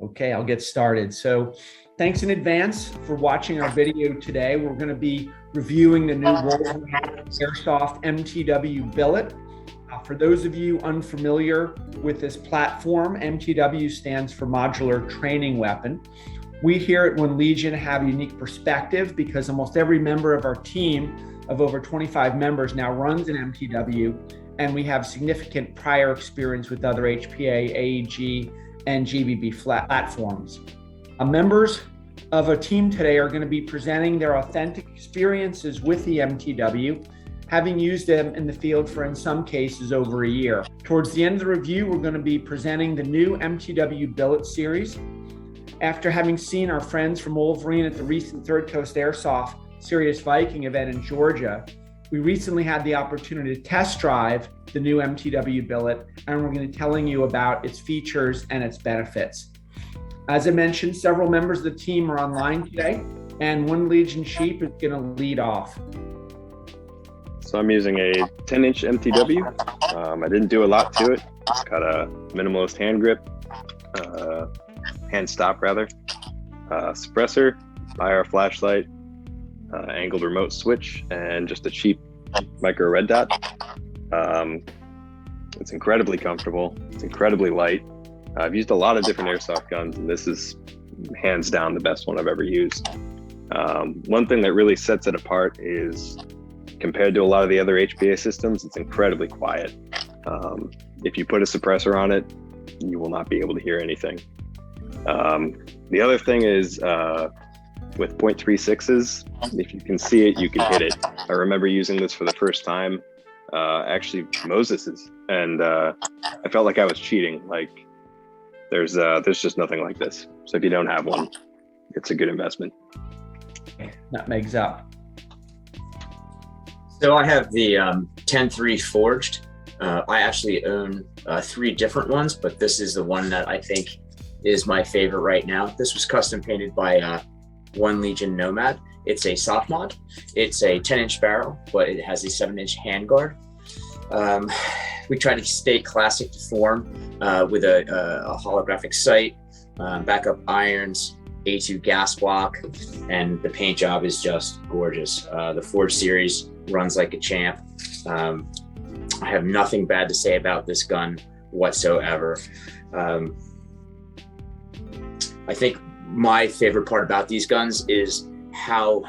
Okay, I'll get started. So thanks in advance for watching our video today. We're going to be reviewing the new Wolverine Airsoft MTW Billet. For those of you unfamiliar with this platform, MTW stands for Modular Training Weapon. We here at One Legion have a unique perspective because almost every member of our team of over 25 members now runs an MTW, and we have significant prior experience with other HPA, AEG, and GBB platforms. Members of a team today are going to be presenting their authentic experiences with the MTW, having used them in the field for, in some cases, over a year. Towards the end of the review, we're going to be presenting the new MTW Billet series. After having seen our friends from Wolverine at the recent Third Coast Airsoft Sirius Viking event in Georgia, we recently had the opportunity to test drive the new MTW Billet, and we're going to be telling you about its features and its benefits. As I mentioned, several members of the team are online today, and One Legion Sheep is going to lead off. So I'm using a 10-inch MTW. I didn't do a lot to it. Got a minimalist hand grip, hand stop rather, suppressor, IR flashlight, angled remote switch, and just a cheap micro red dot. It's incredibly comfortable. It's incredibly light. I've used a lot of different airsoft guns, and this is hands down the best one I've ever used. One thing that really sets it apart is, compared to a lot of the other HPA systems, it's incredibly quiet. If you put a suppressor on it, you will not be able to hear anything. The other thing is, with .36s, if you can see it, you can hit it. I remember using this for the first time, actually Moses's, and I felt like I was cheating. Like there's just nothing like this. So if you don't have one, it's a good investment. Nutmeg's up. So I have the 10-3 forged. I actually own 3 different ones, but this is the one that I think is my favorite right now. This was custom painted by One Legion Nomad. It's a soft mod. It's a 10-inch barrel, but it has a 7-inch handguard. We try to stay classic to form with a holographic sight, backup irons, A2 gas block, and the paint job is just gorgeous. The Forge series runs like a champ. I have nothing bad to say about this gun whatsoever. I think my favorite part about these guns is how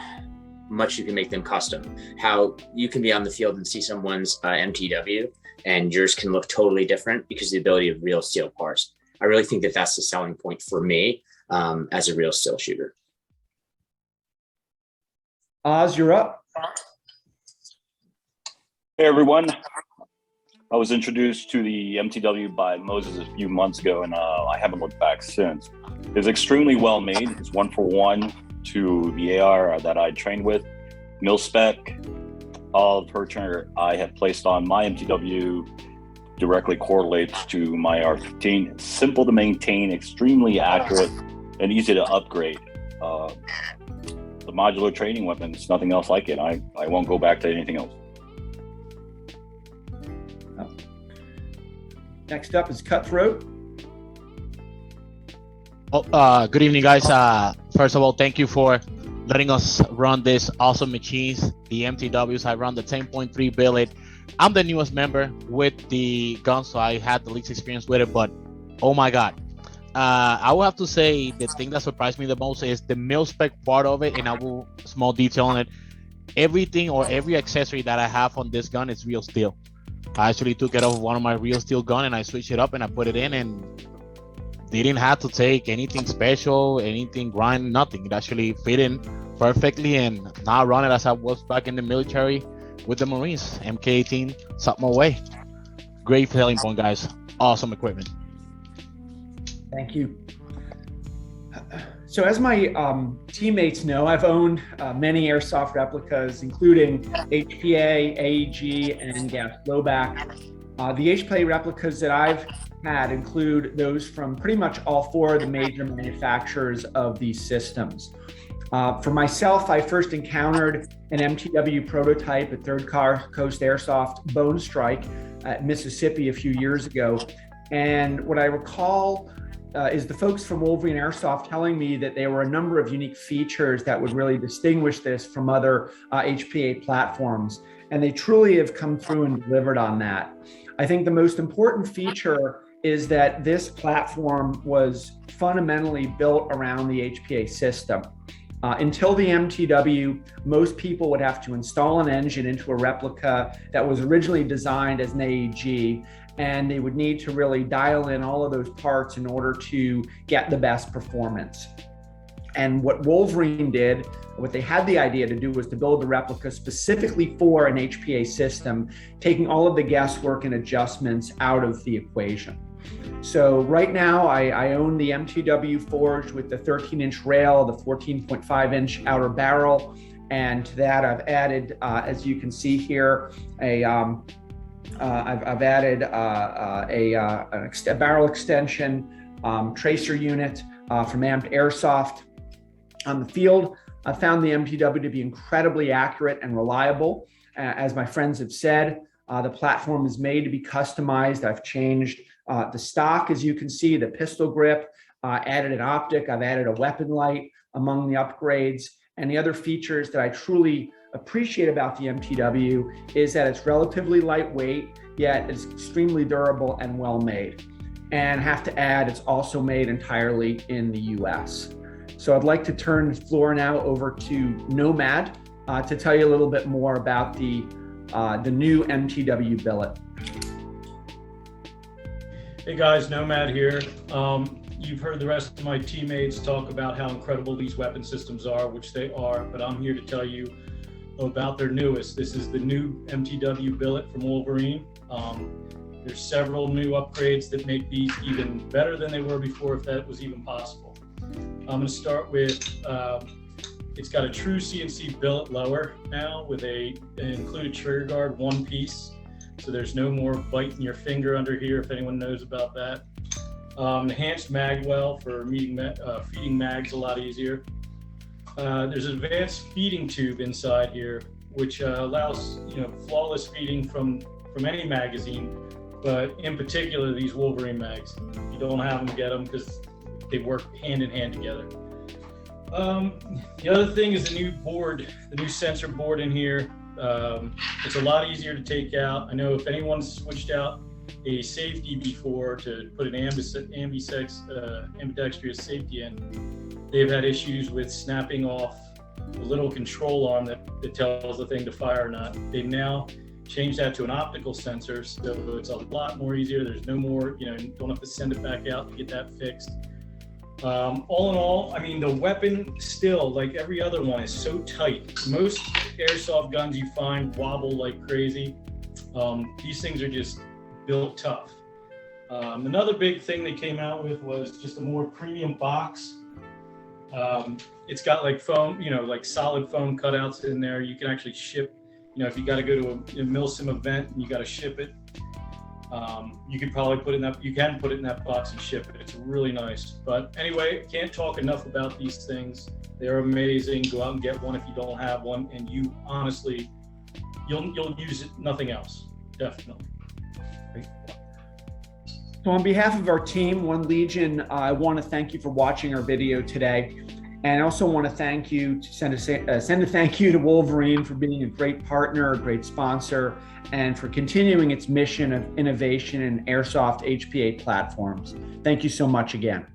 much you can make them custom, how you can be on the field and see someone's MTW and yours can look totally different because of the ability of real steel parts. I really think that that's the selling point for me as a real steel shooter. Oz, you're up. Hey everyone. I was introduced to the MTW by Moses a few months ago, and I haven't looked back since. It's extremely well made. It's 1-for-1 to the AR that I trained with. Mil-spec. All of her turner I have placed on my MTW directly correlates to my R15. It's simple to maintain, extremely accurate, and easy to upgrade. The modular training weapon, it's nothing else like it. I won't go back to anything else. Next up is Cutthroat. Good evening, guys. First of all, thank you for letting us run this awesome machines, the MTWs. I run the 10.3 Billet. I'm the newest member with the gun, so I had the least experience with it, but oh my God. I will have to say the thing that surprised me the most is the mil-spec part of it, and I will small detail on it. Everything or every accessory that I have on this gun is real steel. I actually took it off one of my real steel gun and I switched it up and I put it in, and didn't have to take anything special, anything grind, nothing. It actually fit in perfectly, and now I run it as I was back in the military with the Marines, MK18, something away. Great selling point, guys. Awesome equipment. Thank you. So as my teammates know, I've owned many airsoft replicas, including HPA, AEG, and gas blowback. The HPA replicas that I've had include those from pretty much all 4 of the major manufacturers of these systems. For myself, I first encountered an MTW prototype at Third Coast Airsoft Bone Strike at Mississippi a few years ago. And what I recall is the folks from Wolverine Airsoft telling me that there were a number of unique features that would really distinguish this from other HPA platforms. And they truly have come through and delivered on that. I think the most important feature is that this platform was fundamentally built around the HPA system. Until the MTW, most people would have to install an engine into a replica that was originally designed as an AEG, and they would need to really dial in all of those parts in order to get the best performance. And what Wolverine did, what they had the idea to do, was to build the replica specifically for an HPA system, taking all of the guesswork and adjustments out of the equation. So right now I own the MTW forged with the 13-inch rail, the 14.5-inch outer barrel, and to that I've added, as you can see here, I've added a barrel extension, tracer unit from Amped Airsoft. On the field, I found the MTW to be incredibly accurate and reliable. As my friends have said, the platform is made to be customized. I've changed the stock, as you can see, the pistol grip, added an optic, I've added a weapon light among the upgrades. And the other features that I truly appreciate about the MTW is that it's relatively lightweight, yet it's extremely durable and well made. And have to add, it's also made entirely in the US. So I'd like to turn the floor now over to Nomad to tell you a little bit more about the new MTW billet. Hey guys, Nomad here. You've heard the rest of my teammates talk about how incredible these weapon systems are, which they are, but I'm here to tell you about their newest. This is the new MTW billet from Wolverine. There's several new upgrades that make these even better than they were before, if that was even possible. I'm going to start with, it's got a true CNC billet lower now with an included trigger guard, one piece. So there's no more biting your finger under here, if anyone knows about that. Enhanced mag well for feeding mags a lot easier. There's an advanced feeding tube inside here, which allows flawless feeding from any magazine, but in particular these Wolverine mags. If you don't have them, get them, because they work hand in hand together. The other thing is the new board, the new sensor board in here. It's a lot easier to take out. I know if anyone's switched out a safety before to put an ambidextrous safety in, they've had issues with snapping off the little control arm that tells the thing to fire or not. They've now changed that to an optical sensor, so it's a lot more easier. There's no more, you don't have to send it back out to get that fixed. All in all, I mean, the weapon still, like every other one, is so tight. Most airsoft guns you find wobble like crazy. These things are just built tough. Another big thing they came out with was just a more premium box. It's got like foam, like solid foam cutouts in there. You can actually ship, if you got to go to a Milsim event and you got to ship it, you could probably put it in that, you can put it in that box and ship it. It's really nice. But anyway, can't talk enough about these things. They're amazing. Go out and get one if you don't have one, and you honestly, you'll use it, nothing else, definitely. So on behalf of our team, One Legion, I want to thank you for watching our video today. And I also want to thank you, send a thank you to Wolverine for being a great partner, a great sponsor, and for continuing its mission of innovation in airsoft HPA platforms. Thank you so much again.